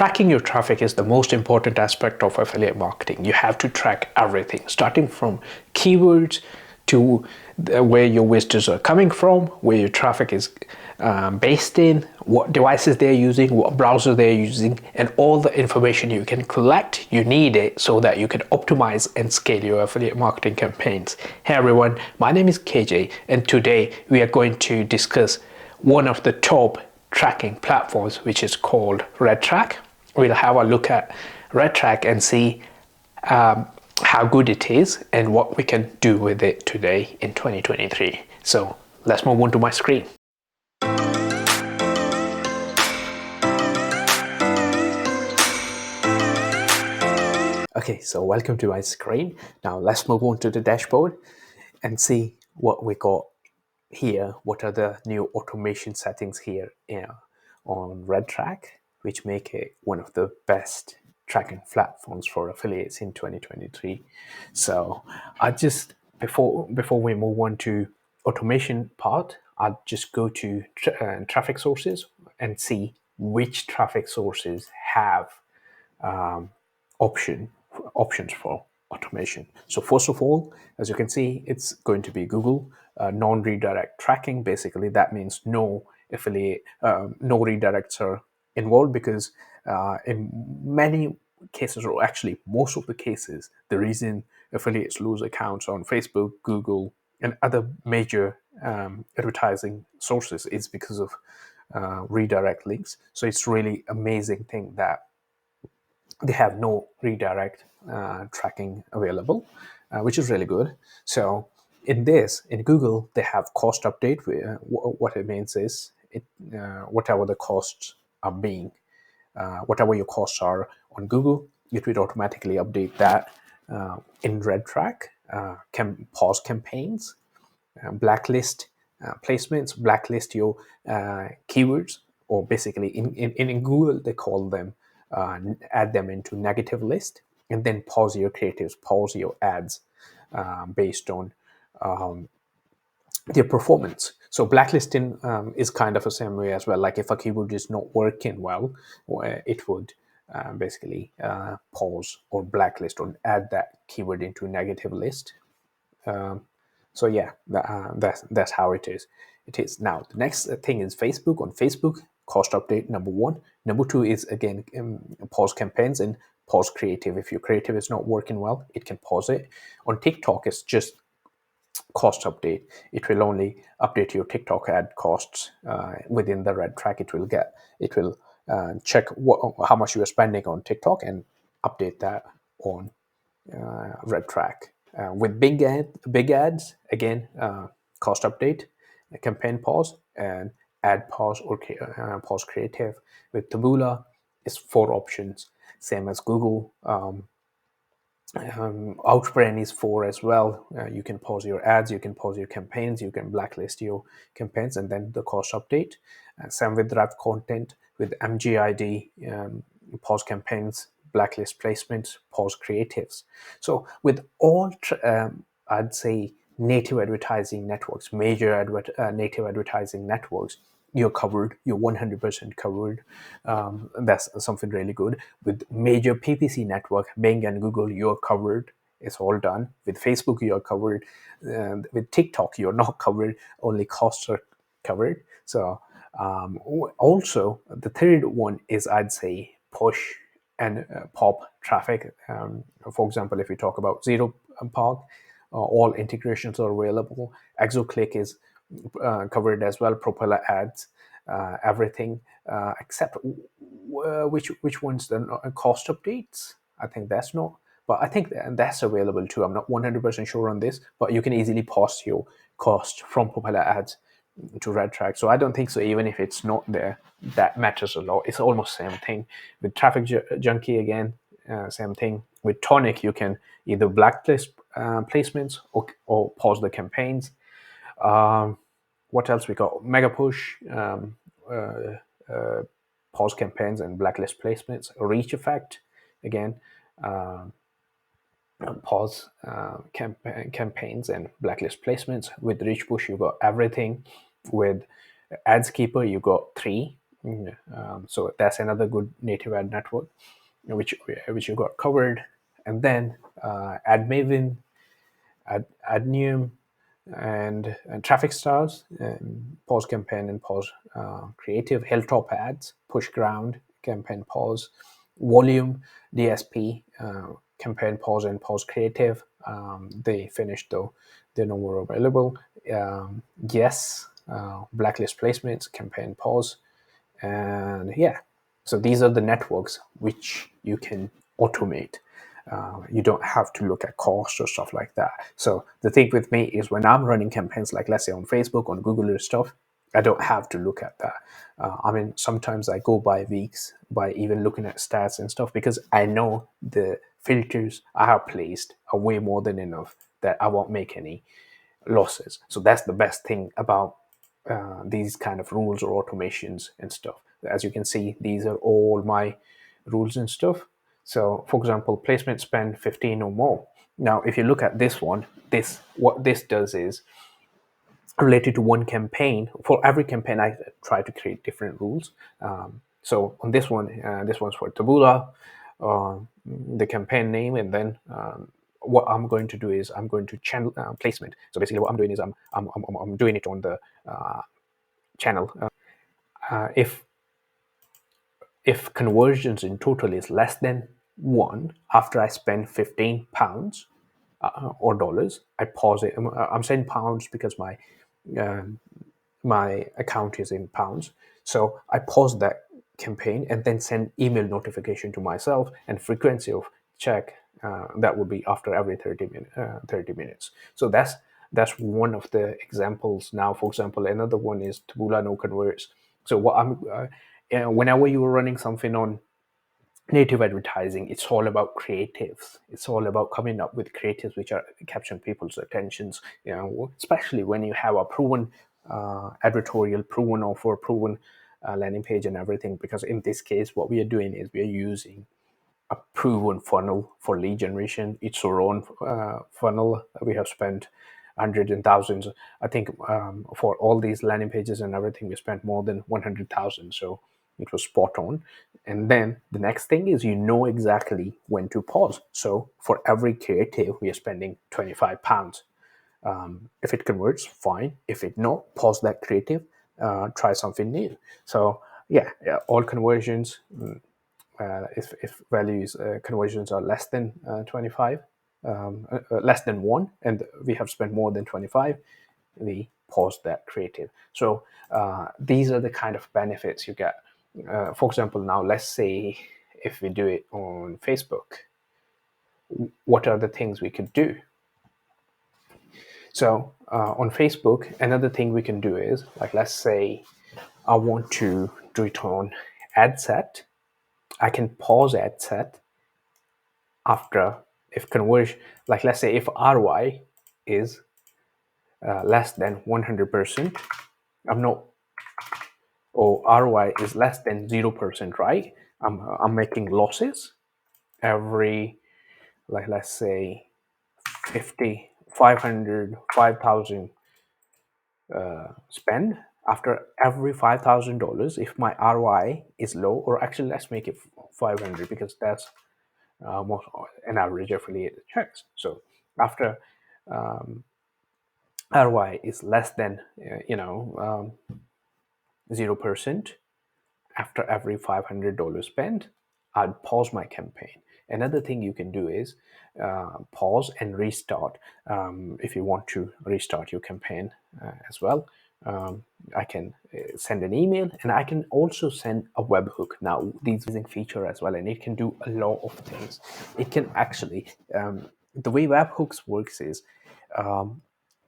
tracking your traffic is the most important aspect of affiliate marketing. You have to track everything, starting from keywords to where your visitors are coming from, where your traffic is based in, what devices they're using, what browser they're using, and all the information you can collect. You need it so that you can optimize and scale your affiliate marketing campaigns. Hey everyone, my name is KJ, and today we are going to discuss one of the top tracking platforms, which is called RedTrack. We'll have a look at RedTrack and see how good it is and what we can do with it today in 2023. So let's move on to my screen. Okay, so welcome to my screen. Now let's move on to the dashboard and see what we got here. What are the new automation settings here on RedTrack, which make it one of the best tracking platforms for affiliates in 2023. So I just before we move on to automation part, I'll just go to traffic sources and see which traffic sources have options for automation. So first of all, as you can see, it's going to be Google non-redirect tracking. Basically, that means no affiliate, no redirects are involved, because in many cases, or actually most of the cases, the reason affiliates lose accounts on Facebook, Google, and other major advertising sources is because of redirect links. So it's really amazing thing that they have no redirect tracking available, which is really good. So in Google, they have cost update. What it means is whatever the costs are being, whatever your costs are on Google, it will automatically update that. In RedTrack, can pause campaigns, blacklist placements, blacklist your keywords, or basically in Google they call them add them into negative list, and then pause your creatives, pause your ads based on their performance. So blacklisting is kind of the same way as well. Like if a keyword is not working well, it would basically pause or blacklist or add that keyword into negative list. So yeah, that's how it is. Now the next thing is Facebook. On Facebook, cost update number one. Number two is again pause campaigns and pause creative. If your creative is not working well, it can pause it. On TikTok, it's just cost update. It will only update your TikTok ad costs within the RedTrack. It will check how much you are spending on TikTok and update that on RedTrack. With big ads, again, cost update, campaign pause, and ad pause or pause creative. With Taboola, it's 4 options, same as Google. Outbrain is 4 as well. You can pause your ads, you can pause your campaigns, you can blacklist your campaigns, and then the cost update. Same with Drive Content. With MGID, pause campaigns, blacklist placements, pause creatives. So with all, I'd say, native advertising networks, major native advertising networks, you're covered. You're 100% covered. That's something really good. With major PPC network, Bing and Google, you're covered. It's all done. With Facebook, you're covered. With TikTok, you're not covered. Only costs are covered. So also, the third one is, I'd say, push and pop traffic. For example, if we talk about Zero Park, all integrations are available. ExoClick is covered as well. Propeller ads, everything except which ones the cost updates. I think that's not, but I think that's available too. I'm not 100% sure on this, but you can easily pause your cost from Propeller ads to RedTrack. So I don't think so. Even if it's not there, that matters a lot. It's almost same thing. With Traffic Junkie again, same thing. With Tonic, you can either blacklist placements or pause the campaigns. What else we got? Mega Push, pause campaigns and blacklist placements. Reach Effect, again, pause campaigns and blacklist placements. With Reach Push, you got everything. With Ads Keeper, you got 3 Yeah. So that's another good native ad network, which you got covered. And then AdMaven, AdNeum, and Traffic Stars, Pause Campaign and Pause Creative, Hilltop Ads, Push Ground, Campaign Pause, Volume, DSP, Campaign Pause and Pause Creative. They finished though; they're no more available. Yes, Blacklist Placements, Campaign Pause, and yeah, so these are the networks which you can automate. You don't have to look at cost or stuff like that. So the thing with me is when I'm running campaigns, like let's say on Facebook, on Google or stuff, I don't have to look at that. I mean, sometimes I go by weeks by even looking at stats and stuff because I know the filters I have placed are way more than enough that I won't make any losses. So that's the best thing about these kind of rules or automations and stuff. As you can see, these are all my rules and stuff. So, for example, placement spend 15 or more. Now, if you look at this one, this what this does is related to one campaign. For every campaign, I try to create different rules. So on this one's for Taboola, the campaign name, and then what I'm going to do is I'm going to channel placement. So basically, what I'm doing is I'm doing it on the channel. If conversions in total is less than one after I spend £15 or dollars, I pause it. I'm saying pounds because my account is in pounds. So I pause that campaign and then send email notification to myself, and frequency of check that would be after every 30 minutes. So that's one of the examples. Now, for example, another one is Taboola no converts. So what whenever you are running something on native advertising, it's all about creatives. It's all about coming up with creatives which are capturing people's attentions, especially when you have a proven advertorial, proven offer, proven landing page and everything. Because in this case, what we are doing is we are using a proven funnel for lead generation. It's our own funnel. We have spent hundreds and thousands. I think for all these landing pages and everything, we spent more than 100,000. So it was spot on. And then the next thing is you know exactly when to pause. So for every creative, we are spending £25. If it converts, fine. If it no, pause that creative, try something new. So yeah, all conversions, if values conversions are less than 25, less than one, and we have spent more than 25, we pause that creative. So these are the kind of benefits you get. For example, now let's say if we do it on Facebook, what are the things we could do? So on Facebook, another thing we can do is, like, let's say I want to do it on ad set. I can pause ad set after, if conversion, like let's say if ROI is less than 100%, I'm not, or ROI is less than 0%, right? I'm making losses every, like let's say 50, 500, 5,000 spend. After every $5,000, if my ROI is low, or actually let's make it 500 because that's most an average affiliate checks. So after ROI is less than 0%, after every $500 spent, I'd pause my campaign. Another thing you can do is pause and restart. If you want to restart your campaign as well, I can send an email, and I can also send a webhook. Now, these using feature as well, and it can do a lot of things. It can actually, the way webhooks works is,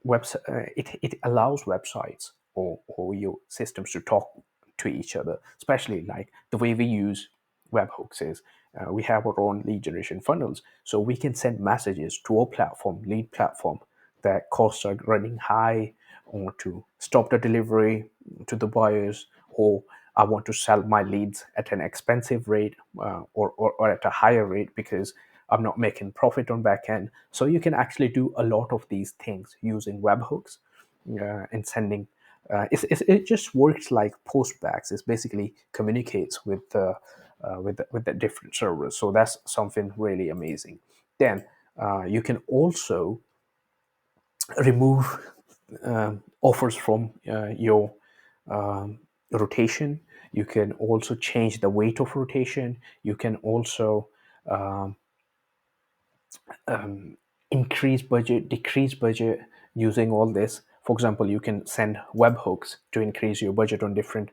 it allows websites or your systems to talk to each other, especially like the way we use webhooks is we have our own lead generation funnels. So we can send messages to our platform, lead platform, that costs are running high, or to stop the delivery to the buyers, or I want to sell my leads at an expensive rate, or at a higher rate because I'm not making profit on back end. So you can actually do a lot of these things using webhooks and sending it just works like postbacks. It basically communicates with the different servers. So that's something really amazing. Then you can also remove offers from your rotation. You can also change the weight of rotation. You can also increase budget, decrease budget using all this. For example, you can send webhooks to increase your budget on different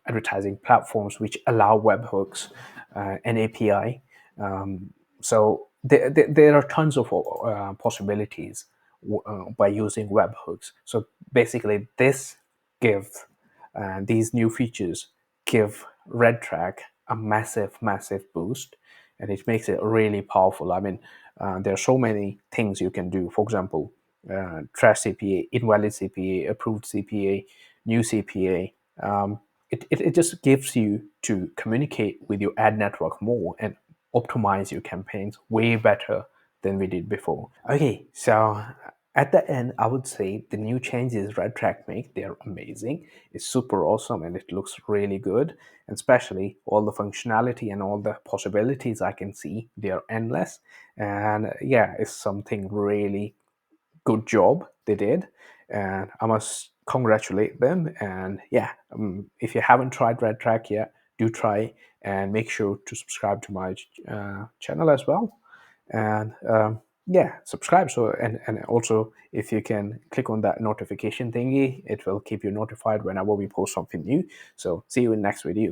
advertising platforms, which allow webhooks and API. So there are tons of possibilities by using webhooks. So basically, these new features give RedTrack a massive, massive boost, and it makes it really powerful. I mean, there are so many things you can do. For example, trash CPA, invalid CPA, approved CPA, new CPA. It just gives you to communicate with your ad network more and optimize your campaigns way better than we did before. Okay, so at the end, I would say the new changes RedTrack make, they're amazing. It's super awesome and it looks really good. And especially all the functionality and all the possibilities I can see, they are endless. And yeah, it's something really good job they did. And I must congratulate them. And yeah, if you haven't tried RedTrack yet, do try and make sure to subscribe to my channel as well. And yeah, subscribe. So and also if you can click on that notification thingy, it will keep you notified whenever we post something new. So see you in next video.